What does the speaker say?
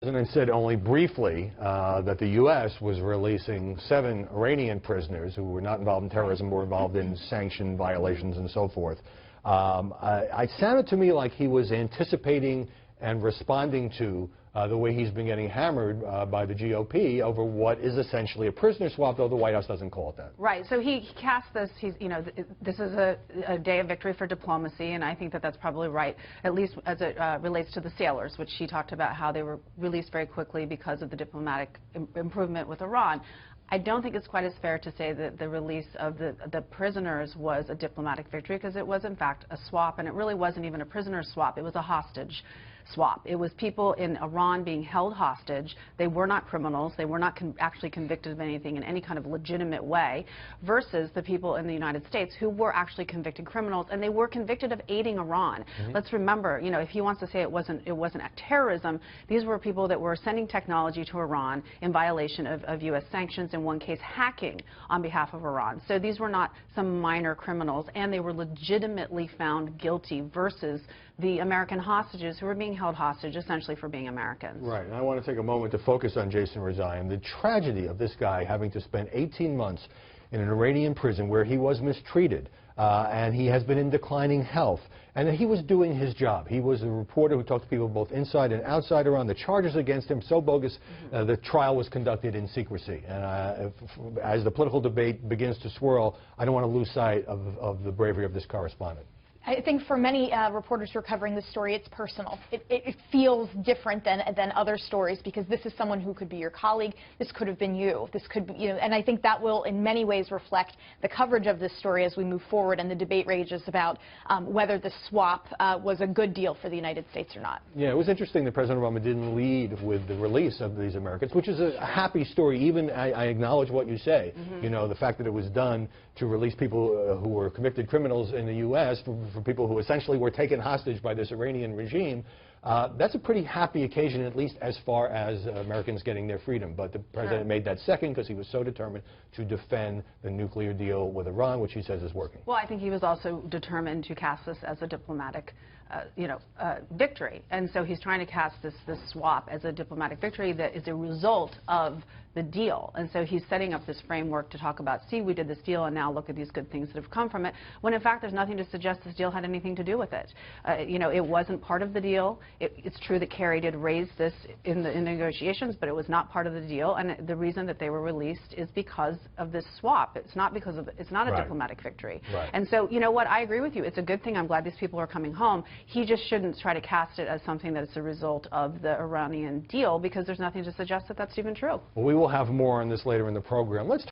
President said only briefly that the U.S. was releasing 7 Iranian prisoners who were not involved in terrorism, were involved in sanction violations and so forth. It sounded to me like he was anticipating and responding to the way he's been getting hammered by the GOP over what is essentially a prisoner swap, though the White House doesn't call it that. Right. So he cast this. This is a day of victory for diplomacy, and I think that that's probably right, at least as it relates to the sailors, which he talked about how they were released very quickly because of the diplomatic improvement with Iran. I don't think it's quite as fair to say that the release of the prisoners was a diplomatic victory, because it was, in fact, a swap, and it really wasn't even a prisoner swap. It was a hostage swap. It was people in Iran being held hostage. They were not criminals. They were not actually convicted of anything in any kind of legitimate way, versus the people in the United States who were actually convicted criminals, and they were convicted of aiding Iran. Let's remember, if he wants to say it wasn't terrorism, these were people that were sending technology to Iran in violation of U.S. sanctions, in one case hacking on behalf of Iran. So these were not some minor criminals, and they were legitimately found guilty, versus the American hostages who were being held hostage essentially for being Americans. Right, and I want to take a moment to focus on Jason Rezaian. The tragedy of this guy having to spend 18 months in an Iranian prison where he was mistreated, and he has been in declining health, and that he was doing his job. He was a reporter who talked to people both inside and outside Iran. The charges against him so bogus, the trial was conducted in secrecy. And as the political debate begins to swirl, I don't want to lose sight of the bravery of this correspondent. I think for many reporters who are covering this story, it's personal. It feels different than other stories, because this is someone who could be your colleague. This could have been you. This could be, and I think that will in many ways reflect the coverage of this story as we move forward, and the debate rages about whether the swap was a good deal for the United States or not. Yeah, it was interesting that President Obama didn't lead with the release of these Americans, which is a happy story. Even I acknowledge what you say. The fact that it was done to release people who were convicted criminals in the U.S. for people who essentially were taken hostage by this Iranian regime, that's a pretty happy occasion, at least as far as Americans getting their freedom. But the president made that second because he was so determined to defend the nuclear deal with Iran, which he says is working. Well, I think he was also determined to cast this as a diplomatic victory. And so he's trying to cast this swap as a diplomatic victory that is a result of the deal. And so he's setting up this framework to talk about, see, we did this deal, and now look at these good things that have come from it, when in fact there's nothing to suggest this deal had anything to do with it. It wasn't part of the deal. It's true that Kerry did raise this in the negotiations, but it was not part of the deal. And the reason that they were released is because of this swap. It's not because of, it's not a diplomatic victory. And so, you know what, I agree with you. It's a good thing. I'm glad these people are coming home. He just shouldn't try to cast it as something that is a result of the Iranian deal, because there's nothing to suggest that that's even true. Well, we will have more on this later in the program. Let's